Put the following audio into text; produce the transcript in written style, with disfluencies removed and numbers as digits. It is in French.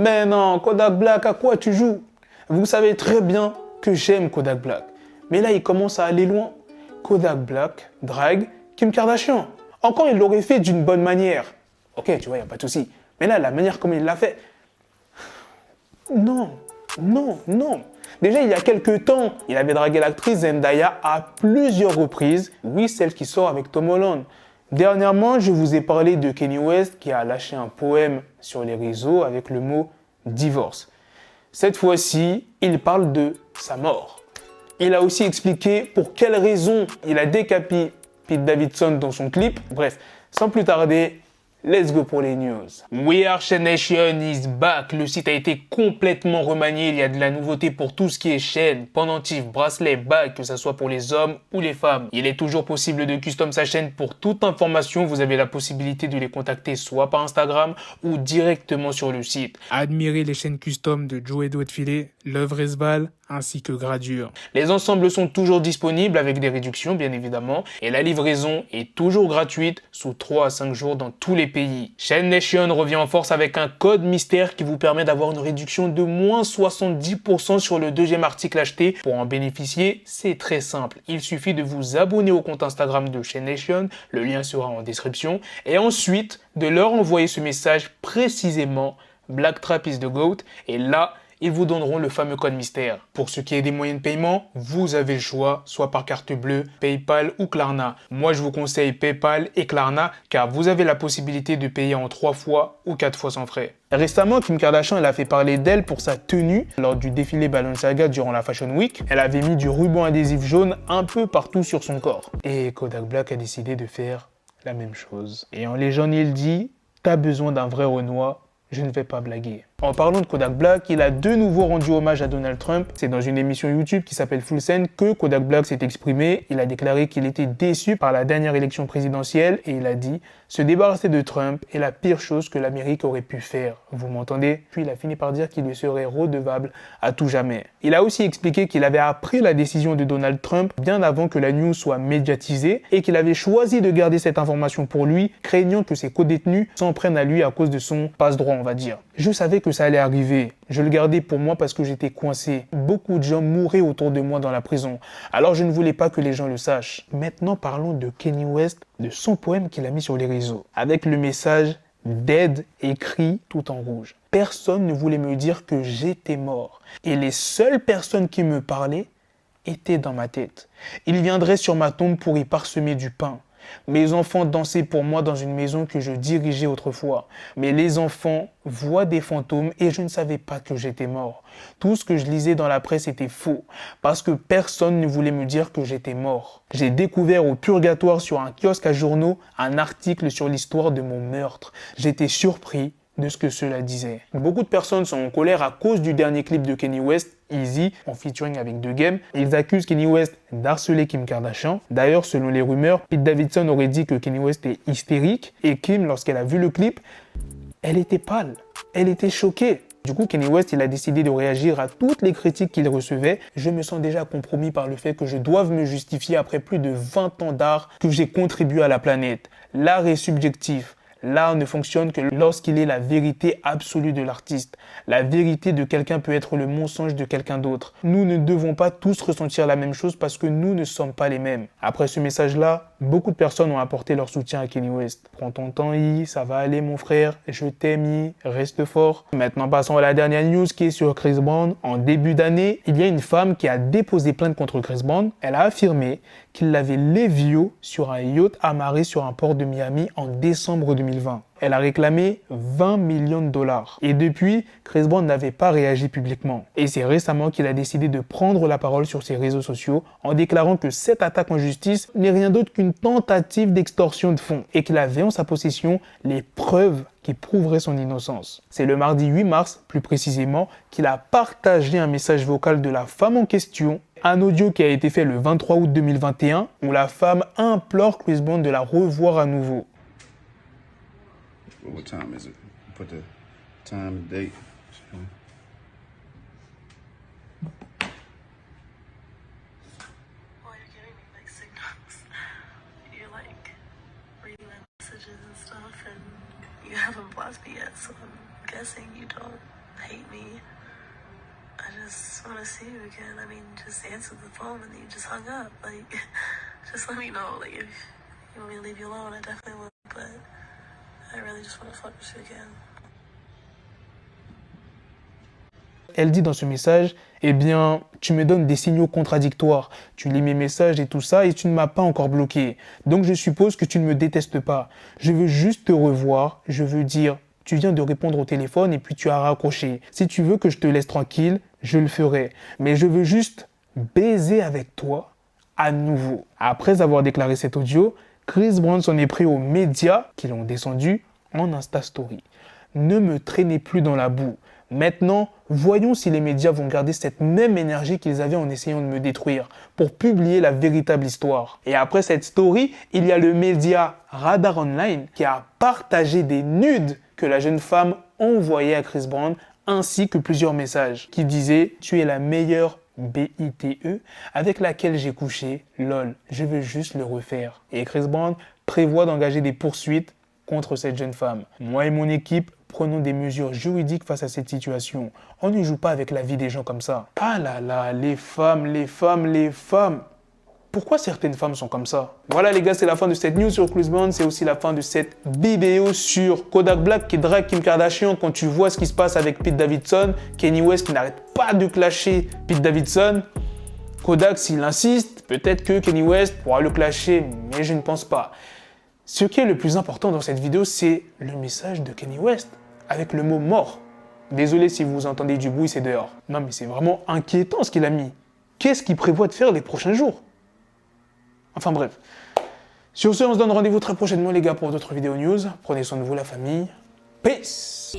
Mais non, Kodak Black, à quoi tu joues? Vous savez très bien que j'aime Kodak Black. Mais là, il commence à aller loin. Kodak Black drague Kim Kardashian. Encore, il l'aurait fait d'une bonne manière. Ok, tu vois, il n'y a pas de souci. Mais là, la manière comme il l'a fait... Non, non, non. Déjà, il y a quelques temps, il avait dragué l'actrice Zendaya à plusieurs reprises. Oui, celle qui sort avec Tom Holland. Dernièrement, je vous ai parlé de Kanye West qui a lâché un poème sur les réseaux avec le mot « divorce ». Cette fois-ci, il parle de sa mort. Il a aussi expliqué pour quelles raisons il a décapité Pete Davidson dans son clip. Bref, sans plus tarder, let's go pour les news. We Are Chain Nation is back. Le site a été complètement remanié. Il y a de la nouveauté pour tout ce qui est chaîne, pendentif, bracelet, bague, que ce soit pour les hommes ou les femmes. Il est toujours possible de custom sa chaîne. Pour toute information, vous avez la possibilité de les contacter soit par Instagram ou directement sur le site. Admirez les chaînes custom de Joe Doigts de Filet, Love Resbal, ainsi que Gradure. Les ensembles sont toujours disponibles avec des réductions bien évidemment et la livraison est toujours gratuite sous 3 à 5 jours dans tous les pays. Chain Nation revient en force avec un code mystère qui vous permet d'avoir une réduction de moins 70% sur le deuxième article acheté. Pour en bénéficier, c'est très simple. Il suffit de vous abonner au compte Instagram de Chain Nation, le lien sera en description, et ensuite de leur envoyer ce message précisément Black Trap is the GOAT et là, ils vous donneront le fameux code mystère. Pour ce qui est des moyens de paiement, vous avez le choix, soit par carte bleue, PayPal ou Klarna. Moi, je vous conseille PayPal et Klarna, car vous avez la possibilité de payer en 3 fois ou 4 fois sans frais. Récemment, Kim Kardashian, elle a fait parler d'elle pour sa tenue lors du défilé Balenciaga durant la Fashion Week. Elle avait mis du ruban adhésif jaune un peu partout sur son corps. Et Kodak Black a décidé de faire la même chose. Et en légende, il dit « T'as besoin d'un vrai Renoir, je ne vais pas blaguer ». En parlant de Kodak Black, il a de nouveau rendu hommage à Donald Trump. C'est dans une émission YouTube qui s'appelle Full Send que Kodak Black s'est exprimé. Il a déclaré qu'il était déçu par la dernière élection présidentielle et il a dit « Se débarrasser de Trump est la pire chose que l'Amérique aurait pu faire. » Vous m'entendez? Puis il a fini par dire qu'il lui serait redevable à tout jamais. Il a aussi expliqué qu'il avait appris la décision de Donald Trump bien avant que la news soit médiatisée et qu'il avait choisi de garder cette information pour lui, craignant que ses co-détenus s'en prennent à lui à cause de son passe-droit, on va dire. Je savais que ça allait arriver. Je le gardais pour moi parce que j'étais coincé. Beaucoup de gens mouraient autour de moi dans la prison. Alors je ne voulais pas que les gens le sachent. Maintenant parlons de Kanye West, de son poème qu'il a mis sur les réseaux. Avec le message « Dead » écrit tout en rouge. Personne ne voulait me dire que j'étais mort. Et les seules personnes qui me parlaient étaient dans ma tête. Ils viendraient sur ma tombe pour y parsemer du pain. Mes enfants dansaient pour moi dans une maison que je dirigeais autrefois. Mais les enfants voient des fantômes et je ne savais pas que j'étais mort. Tout ce que je lisais dans la presse était faux, parce que personne ne voulait me dire que j'étais mort. J'ai découvert au purgatoire sur un kiosque à journaux un article sur l'histoire de mon meurtre. J'étais surpris de ce que cela disait. Beaucoup de personnes sont en colère à cause du dernier clip de Kanye West, Easy, en featuring avec The Game. Ils accusent Kanye West d'harceler Kim Kardashian. D'ailleurs, selon les rumeurs, Pete Davidson aurait dit que Kanye West est hystérique et Kim, lorsqu'elle a vu le clip, elle était pâle, elle était choquée. Du coup, Kanye West, il a décidé de réagir à toutes les critiques qu'il recevait. Je me sens déjà compromis par le fait que je doive me justifier après plus de 20 ans d'art que j'ai contribué à la planète. L'art est subjectif. L'art ne fonctionne que lorsqu'il est la vérité absolue de l'artiste. La vérité de quelqu'un peut être le mensonge de quelqu'un d'autre. Nous ne devons pas tous ressentir la même chose parce que nous ne sommes pas les mêmes. Après ce message-là, beaucoup de personnes ont apporté leur soutien à Kanye West. Prends ton temps, I, ça va aller mon frère, je t'aime, I, reste fort. Maintenant passons à la dernière news qui est sur Chris Brown. En début d'année, il y a une femme qui a déposé plainte contre Chris Brown. Elle a affirmé qu'il l'avait léviau sur un yacht amarré sur un port de Miami en décembre 2020. Elle a réclamé 20 millions de dollars. Et depuis, Chris Brown n'avait pas réagi publiquement. Et c'est récemment qu'il a décidé de prendre la parole sur ses réseaux sociaux en déclarant que cette attaque en justice n'est rien d'autre qu'une tentative d'extorsion de fonds et qu'il avait en sa possession les preuves qui prouveraient son innocence. C'est le mardi 8 mars, plus précisément, qu'il a partagé un message vocal de la femme en question, un audio qui a été fait le 23 août 2021 où la femme implore Chris Brown de la revoir à nouveau. What time is it? Put the time and date. Well, you're giving me mixed signals. You're like reading my messages and stuff, and you haven't blocked me yet, so I'm guessing you don't just want to see you again. I mean, just answer the phone and you just hung up. Like, just let me know. Like, if you want me to leave you alone, I definitely will. But I really just want to fuck with you again. Elle dit dans ce message, eh bien, tu me donnes des signaux contradictoires. Tu lis mes messages et tout ça et tu ne m'as pas encore bloqué. Donc je suppose que tu ne me détestes pas. Je veux juste te revoir. Je veux dire, tu viens de répondre au téléphone et puis tu as raccroché. Si tu veux que je te laisse tranquille, je le ferai. Mais je veux juste baiser avec toi à nouveau. Après avoir déclaré cet audio, Chris Brown s'en est pris aux médias qui l'ont descendu en Insta Story. Ne me traînez plus dans la boue. Maintenant, voyons si les médias vont garder cette même énergie qu'ils avaient en essayant de me détruire pour publier la véritable histoire. Et après cette story, il y a le média Radar Online qui a partagé des nudes que la jeune femme envoyait à Chris Brown ainsi que plusieurs messages qui disaient « Tu es la meilleure BITE avec laquelle j'ai couché, lol, je veux juste le refaire. » Et Chris Brown prévoit d'engager des poursuites contre cette jeune femme. Moi et mon équipe, prenons des mesures juridiques face à cette situation. On ne joue pas avec la vie des gens comme ça. Ah là là, les femmes, les femmes, les femmes. Pourquoi certaines femmes sont comme ça? Voilà les gars, c'est la fin de cette news sur Chris Brown. C'est aussi la fin de cette vidéo sur Kodak Black qui drague Kim Kardashian. Quand tu vois ce qui se passe avec Pete Davidson, Kanye West qui n'arrête pas de clasher Pete Davidson. Kodak, s'il insiste, peut-être que Kanye West pourra le clasher, mais je ne pense pas. Ce qui est le plus important dans cette vidéo, c'est le message de Kanye West, avec le mot « mort ». Désolé si vous entendez du bruit, c'est dehors. Non mais c'est vraiment inquiétant ce qu'il a mis. Qu'est-ce qu'il prévoit de faire les prochains jours? Enfin bref. Sur ce, on se donne rendez-vous très prochainement les gars pour d'autres vidéos news. Prenez soin de vous la famille. Peace.